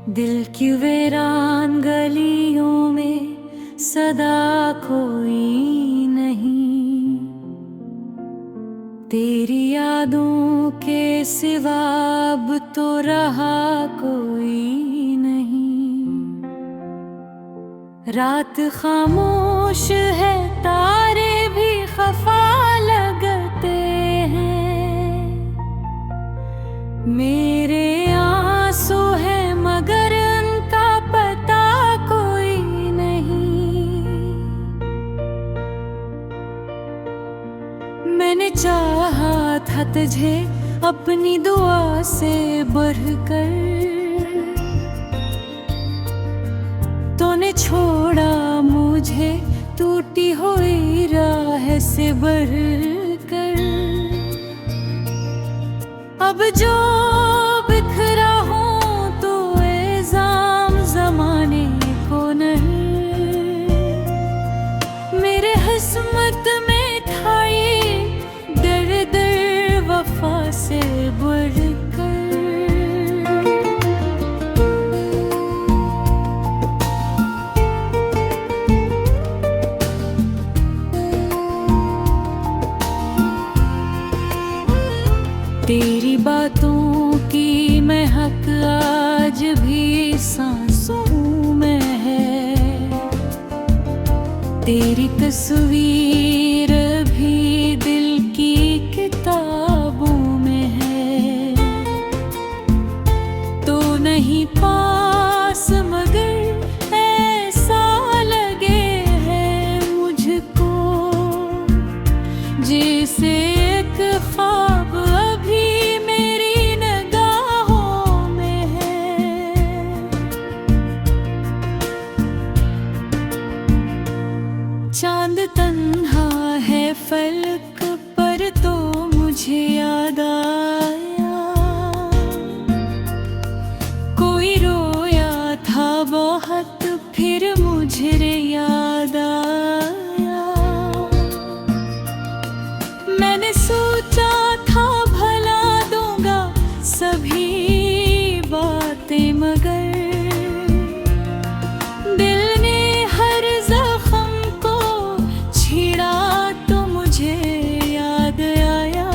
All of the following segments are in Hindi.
दिल की वीरान गलियों में सदा कोई नहीं, तेरी यादों के सिवा अब तो रहा कोई नहीं। रात खामोश है, तारे भी खफा लगते हैं। मेरे आंसू है मगर उनका पता कोई नहीं। मैंने चाहा था तुझे अपनी दुआ से बढ़कर, तूने छोड़ा मुझे टूटी हुई राह से बढ़कर। अब जो बिखरा हूँ तो इल्जाम ज़माने को नहीं, मेरे किस्मत में था ये दर्द वफा से बढ़कर। तेरी बातों की महक आज भी सांसों में है, तेरी तस्वीर भी दिल की किताबों में है। तो नहीं पास मगर ऐसा लगे है मुझको, जैसे एक ख्वाब अभी मेरी निगाहों में है। चांद तन्हा है फलक पर तो मुझे याद आया, कोई रोया था बहुत फिर मुझे याद आया। मैंने सोचा था भला दूंगा सभी बातें, मगर दिल ने हर जख्म को छेड़ा तो मुझे याद आया।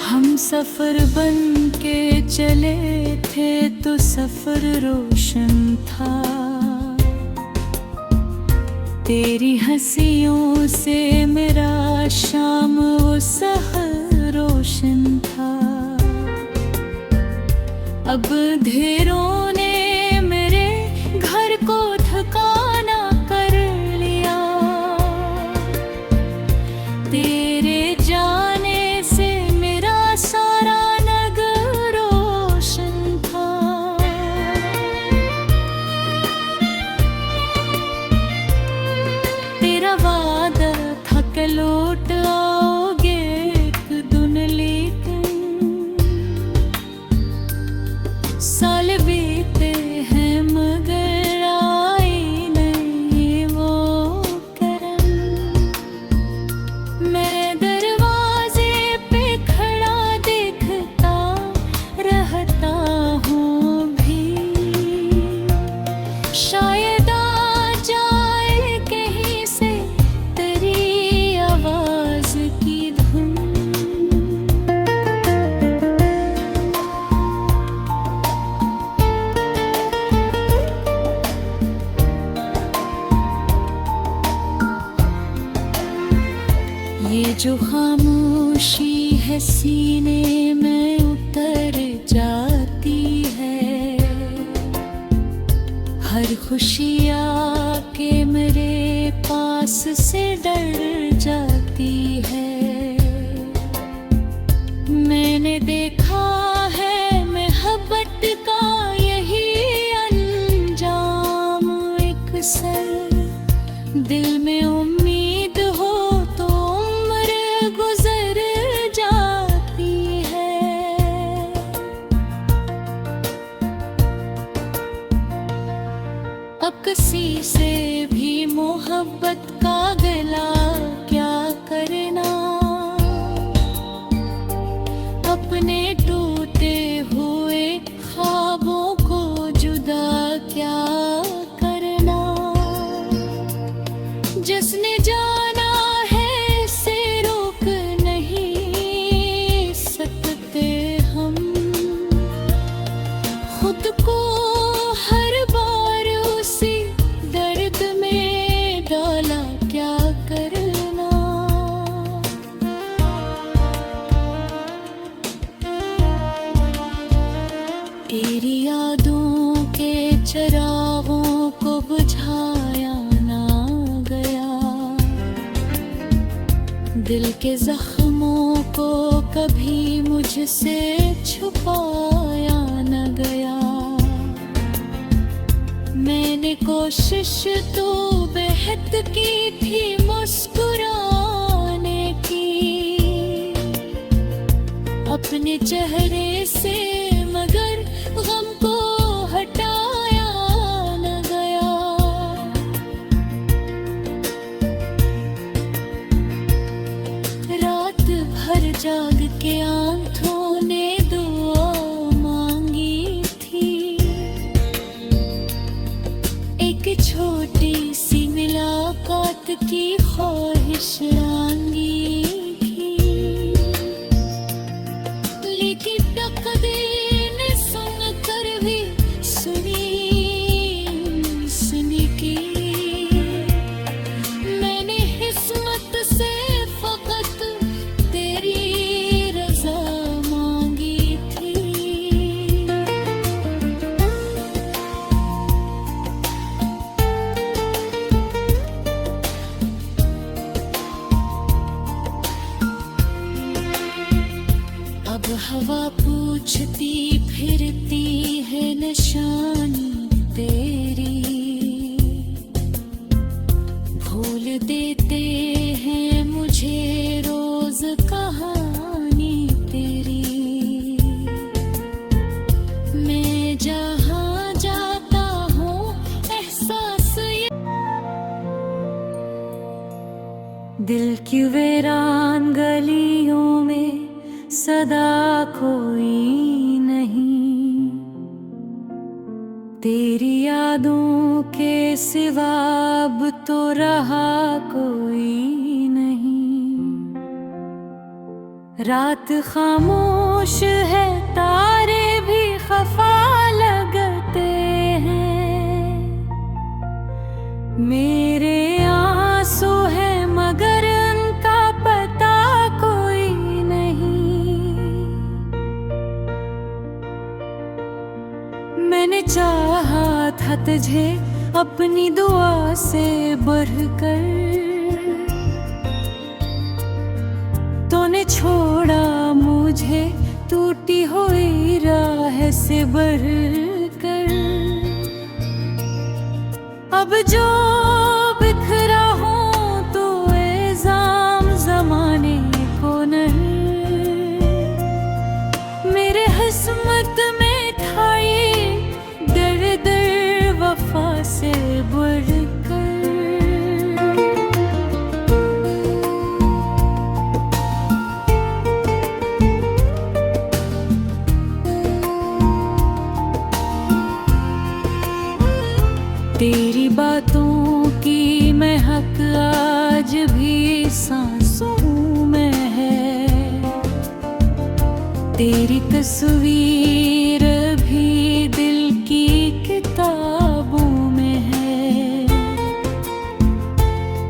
हम सफर बन के चले थे तो सफर रोशन था, तेरी हंसियों से मेरा शाम वो सहर रोशन था। अब अंधेरों ने मेरे घर को ठिकाना कर लिया, तेरे जाने से मेरा सारा नगर रोशन था। तेरा वादा था कि लौट आओगे एक दिन, लेकिन साल बीते हैं मगर आए नहीं वो करम। मैं दरवाजे पे खड़ा देखता रहता हूँ भी, शायद आ जाए कहीं से तेरी आवाज की धुन। ये जो खामोशी है सीने में उतर जाती है, हर खुशी आके मेरे पास से डर जाती है। मैंने देखा है मोहब्बत का यही अंजाम, एक सर दिल में उम्मीद हो तो उम्र गुजर जाती है। अब किसी से भी मोहब्बत का गला क्या करना, जिसने जाना है से रोक नहीं सकते हम खुद को, हर बार उसी दर्द में डाला क्या करना। तेरी यादों के चरागों को बुझाया ना गया, दिल के जख्मों को कभी मुझसे छुपाया न गया। मैंने कोशिश तो बेहद की थी मुस्कुराने की अपने चेहरे से, मगर गम को हटाया न गया। रात भर जाग के आंखों ने दुआ मांगी थी, एक छोटी सी मुलाकात की ख्वाहिश मांगी थी, लेकिन तकदीर ने सुनकर भी सुनी की। मैंने किस्मत से फकत तेरी रज़ा मांगी थी। अब हवा पूछती फिरती है निशानी तेरी, भूल देते हैं मुझे रोज कहानी तेरी। मैं जहाँ जाता हूँ एहसास ये, दिल की वीरान गलियों में सदा कोई नहीं, तेरी यादों के सिवा अब तो रहा कोई नहीं। रात खामोश है, तारे भी खफा लगते हैं, मेरे आंसू है मगर उनका पता कोई नहीं। मैंने चाहा था तुझे अपनी दुआ से बढ़कर, तूने छोड़ा मुझे टूटी हुई राह से बढ़कर। अब जो बिखरा हूँ तो इल्जाम ज़माने को नहीं, मेरे किस्मत में था ये दर्द वफा से बढ़कर। तेरी बातों की महक आज भी सांसों में है, तेरी तस्वीर भी दिल की किताबों में है।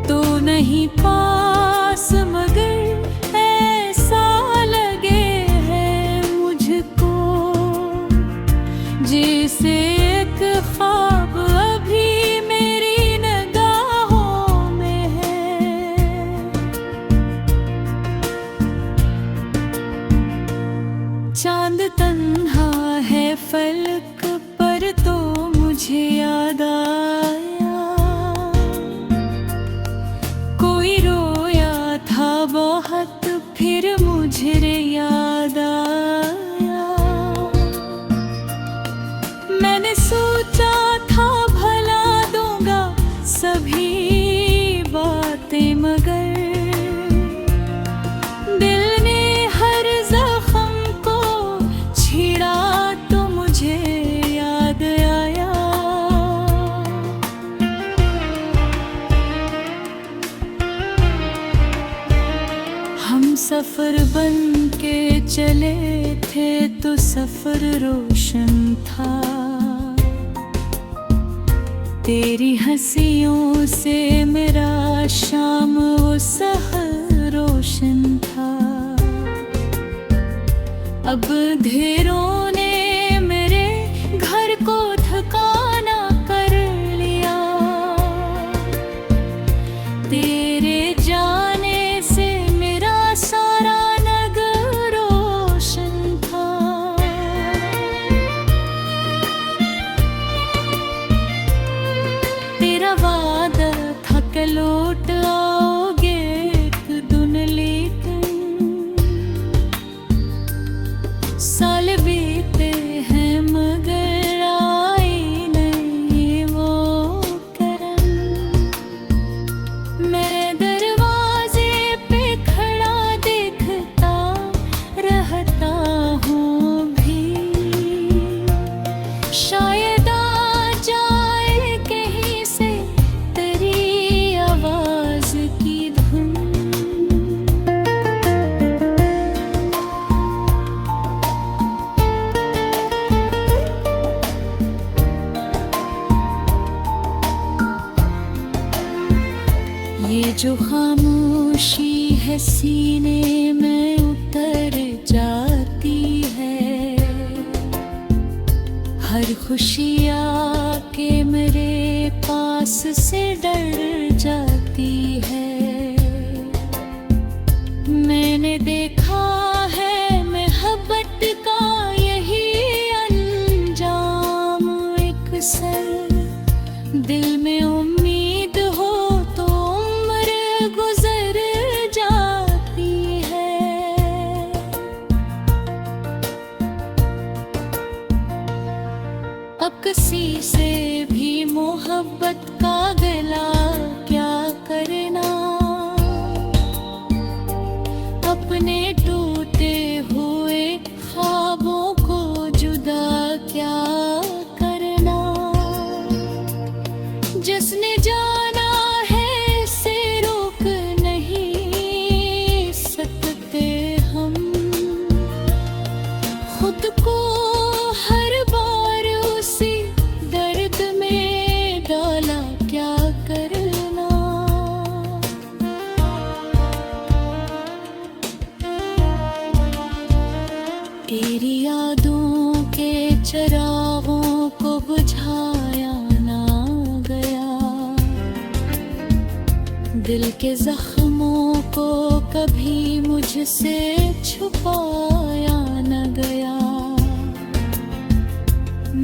तो नहीं पास मगर ऐसा लगे है मुझको, जैसे एक ख्वाब अभी मेरी निगाहों में है। चांद तन्हा है फलक पर तो मुझे याद आया, कोई रोया था बहुत फिर मुझे याद आया। मैंने सोचा था भला दूंगा सभी बातें, मगर दिल ने हर जख्म को छेड़ा तो मुझे याद आया। सफर बन के चले थे तो सफर रोशन था। तेरी हंसियों से मेरा शाम वो सहर रोशन था। अब अंधेरों ने मेरे घर को ठिकाना कर लिया। तेरे जाने से मेरा सारा नगर रोशन था। तेरा वादा था कि लौट आओगे एक दिन, लेकिन साल बीते हैं मगर आई नहीं वो करम। मैं दरवाजे पे खड़ा देखता रहता हूँ भी, शायद आ जाए कहीं से तेरी आवाज की धुन। ये जो खामोशी है सीने में उतर जाती है, हर खुशी आके मेरे पास से डर जाती है। मैंने देखा है मोहब्बत का यही अंजाम, एक सर दिल में उम्मीद हो तो उम्र गुजर जाती है। अब किसी से भी मोहब्बत का गला क्या करना, अपने टूटे हुए ख्वाबों को जुदा क्या करना। जिसने जाना है से रोक नहीं सकते हम, खुद को हर बार उसी दर्द में डाला क्या करना। तेरी यादों के चरागों को बुझाया ना गया, दिल के जख्मों को कभी मुझसे छुपाया न गया।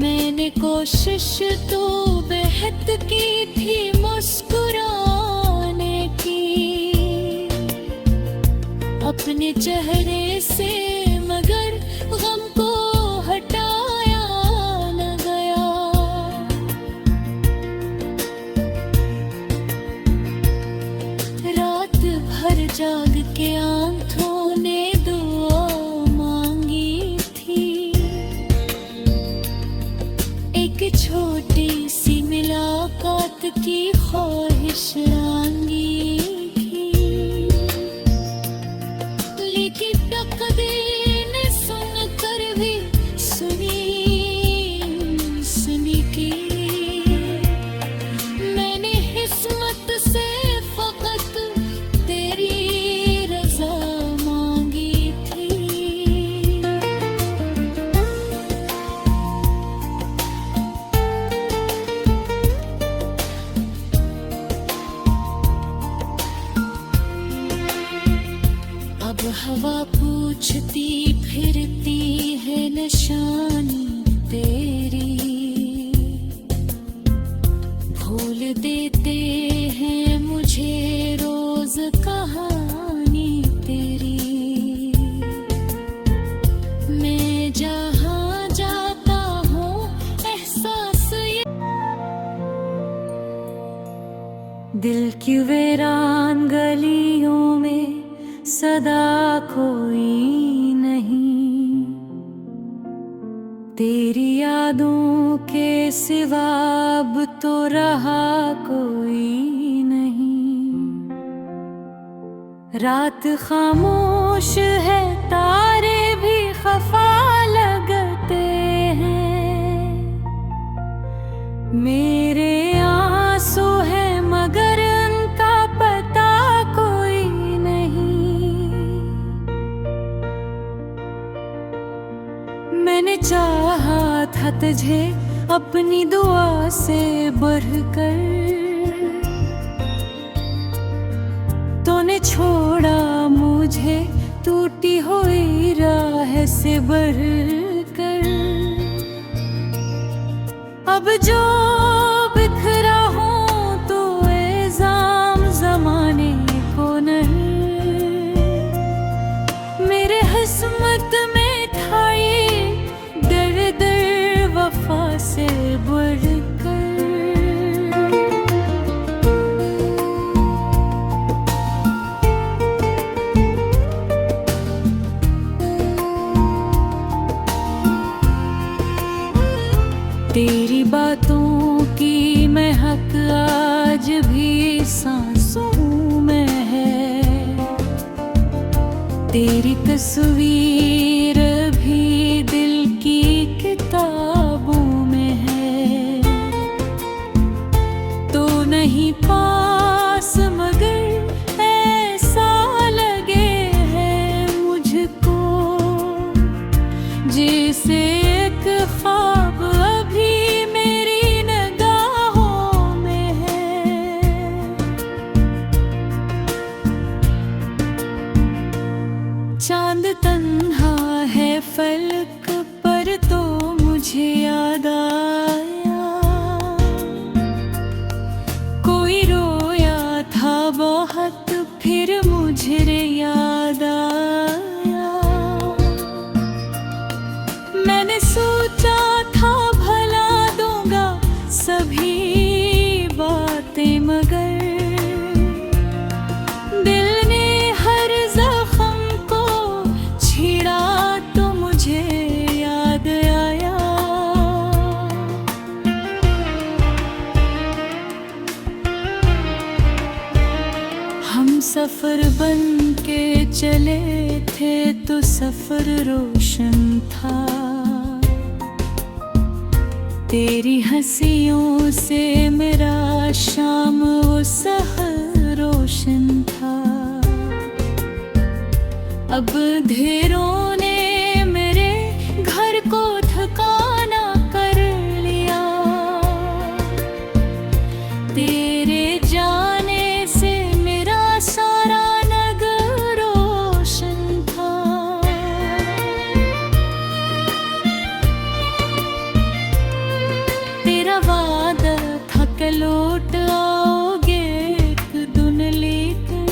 मैंने कोशिश तो बेहद की थी मुस्कुराने की अपने चेहरे से, मगर गम को हटाया न गया। रात भर जाग के आंखों ने दुआ मांगी थी, एक छोटी सी मुलाकात की ख्वाहिश मांगी थी। लेकिन तकदीर ने सुनकर भी सुनी की, मैंने किस्मत से फकत तेरी रज़ा मांगी थी। अब हवा पूछती फिरती है निशानी तेरी, भूल देते हैं मुझे रोज कहानी तेरी। मैं जहाँ जाता हूँ एहसास ये, दिल की वीरान गलियों में सदा कोई नहीं, तेरी यादों के सिवा अब तो रहा कोई नहीं। रात खामोश खामोश है, तारे भी खफा लगते हैं। मेरे आंसू है मगर उनका पता कोई नहीं। मैंने चाहा था तुझे अपनी दुआ से बढ़कर, तूने छोड़ा मुझे टूटी हुई राह से बढ़कर। अब जो बिखरा हूँ तो इल्जाम ज़माने को नहीं, मेरे किस्मत में था ये दर्द वफा से बढ़कर। तेरी बातों की महक आज भी सांसों में है, तेरी तस्वीर भी दिल की किताबों में है। तो नहीं पास मगर ऐसा लगे है मुझको, जैसे एक ख्वाब अभी मेरी निगाहों में है। चांद तन्हा है फलक पर तो मुझे याद आया, कोई रोया था बहुत फिर मुझे याद आया। मैंने सोचा था भला दूंगा सभी बातें, मगर दिल ने हर जख्म को छेड़ा तो मुझे याद आया। हम सफर बन के चले थे तो सफर रोशन था, तेरी हंसियों से मेरा शाम वो सहर रोशन था। अब अंधेरों ने मेरे घर को ठिकाना कर लिया, तेरे जाने से मेरा सारा नगर रोशन था। तेरा वादा था कि लौट आओगे एक दिन, लेकिन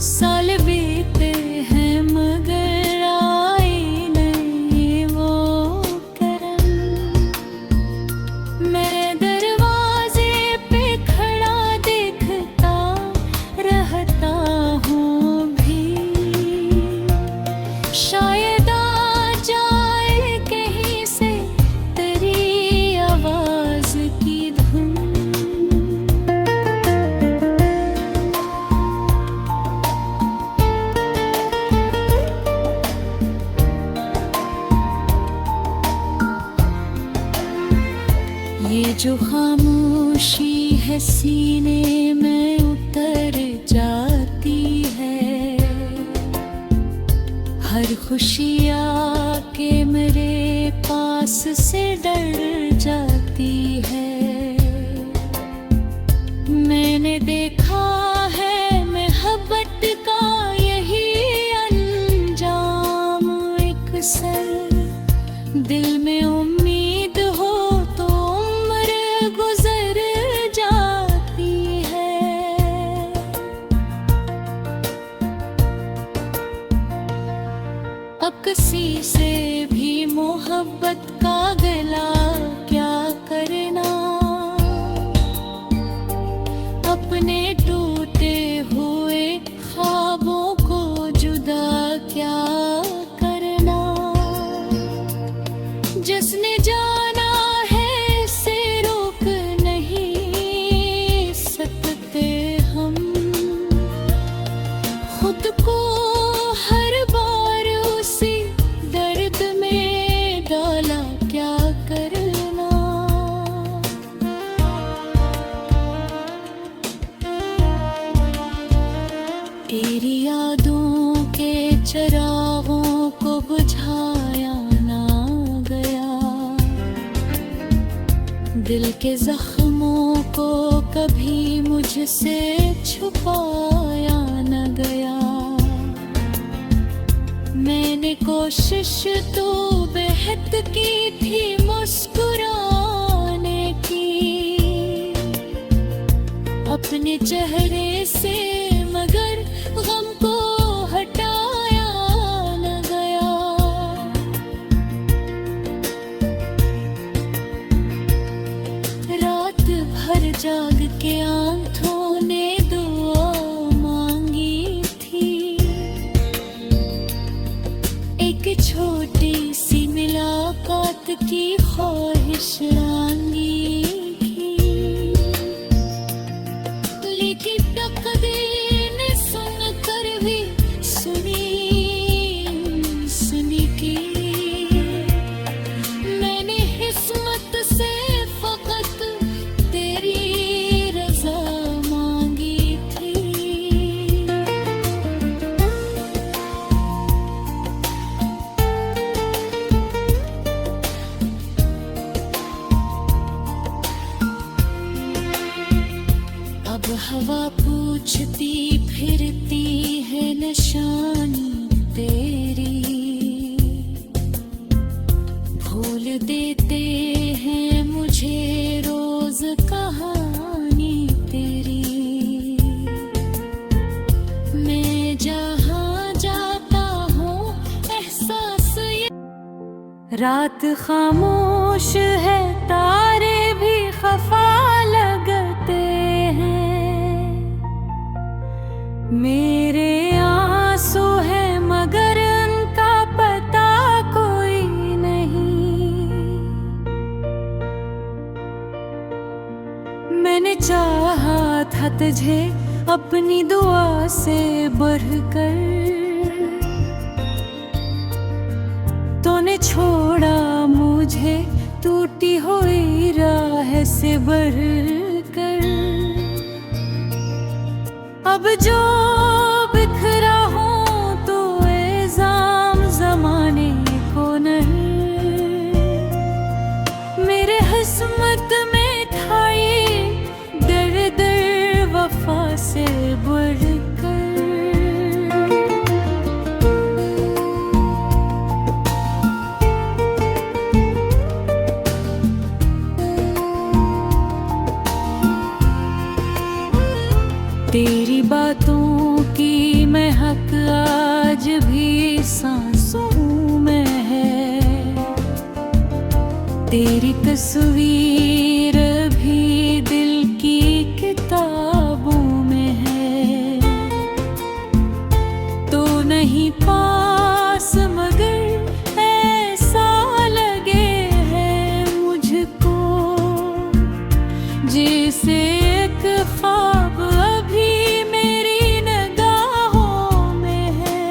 साल बीते हैं मगर आए नहीं वो करम। मैं दरवाजे पे खड़ा देखता रहता हूँ भी, शायद आ जाए कहीं से तेरी आवाज की धुन। ये जो खामोशी है सीने में उतर जाती है, हर खुशी आके मेरे पास से डर जाती है। मैंने देखा है मोहब्बत का यही अंजाम, एक सर दिल में उम्मीद हो तो उम्र गुजर जाती है। अब किसी से भी मोहब्बत का गला क्या करना, अपने टूटे हुए ख्वाबों को जुदा क्या करना। जिसने जाना है से रोक नहीं सकते हम, दिल के जख्मों को कभी मुझसे छुपाया न गया। मैंने कोशिश तो बेहद की थी मुस्कुराने की अपने चेहरे से, मगर गम को हटाया न गया। रात भर जाग के आंखों ने दुआ मांगी थी, एक छोटी सी मुलाकात की ख्वाहिश मांगी थी। लेकिन तकदीर ने सुनकर भी सुनी की मैंने किस्मत से फकत तेरी रज़ा मांगी थी। अब हवा पूछती फिरती है निशानी तेरी, भूल देते हैं मुझे रोज कहानी तेरी। मैं जहाँ जाता हूँ एहसास ये, रात खामोश है तारे भी खफा लगते हैं। मेरे आंसू है मगर उनका पता कोई नहीं। मैंने चाहा था तुझे अपनी दुआ से बढ़कर, तूने छोड़ा मुझे टूटी हुई राह से बढ़कर। अब जो बिखरा हूँ तो इल्जाम ज़माने को नहीं, मेरे किस्मत में था ये दर्द वफा से बढ़कर। तेरी बातों की महक आज भी सांसों में है, तेरी तस्वीर भी दिल की किताबों में है। तो नहीं पास मगर ऐसा लगे है मुझको, जैसे एक ख्वाब अभी मेरी निगाहों में है।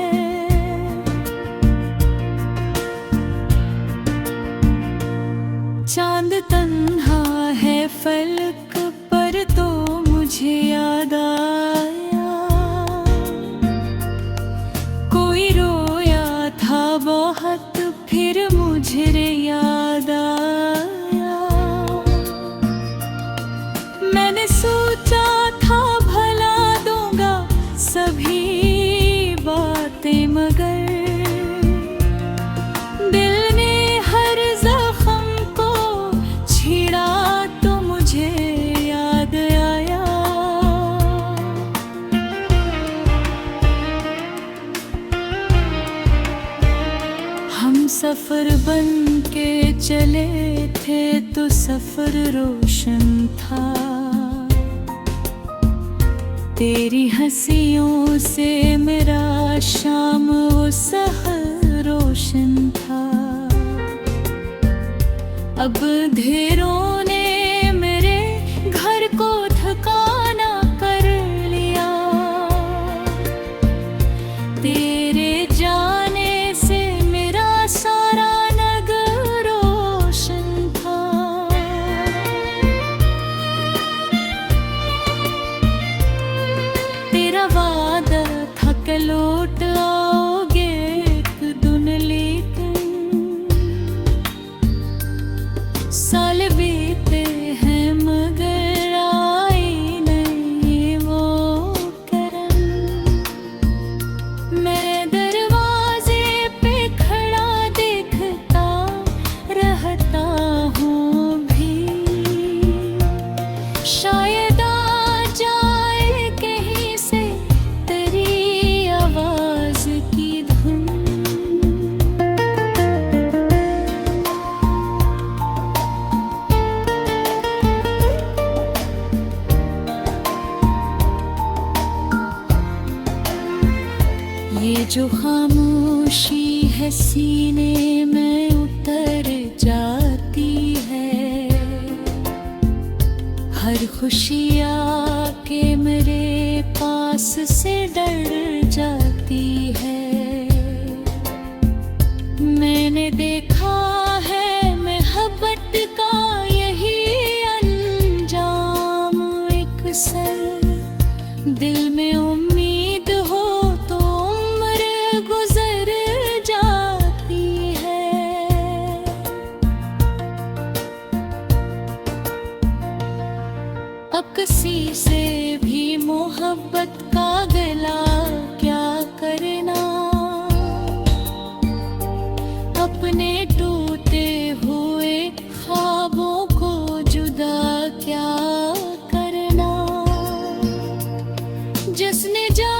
चांद तन्हा है फलक पर तो मुझे याद आया, कोई रोया था बहुत फिर मुझे याद आया। मैंने सोचा था भला दूंगा सभी बातें, मगर दिल ने हर जख्म को छेड़ा तो मुझे याद आया। हम सफर बन के चले थे तो सफर रोशन था, तेरी हंसियों से मेरा शाम वो सहर रोशन था। अब अंधेरों ने मेरे घर को ठिकाना कर लिया, तेरे जाने से मेरा सारा नगर रोशन था। तेरा वादा था कि लौट आओगे एक दिन, लेकिन साल बीते जो खामोशी है सीने में उतर जाती है, हर खुशी आके मेरे पास से डर जाती है। मैंने देखा है मोहब्बत का यही अंजाम, एक सर दिल में उम्मीद हो तो उम्र गुजर जाती है। अब किसी से भी मोहब्बत का गला क्या करना, अपने टूटे हुए ख्वाबों को जुदा क्या करना। जिसने जा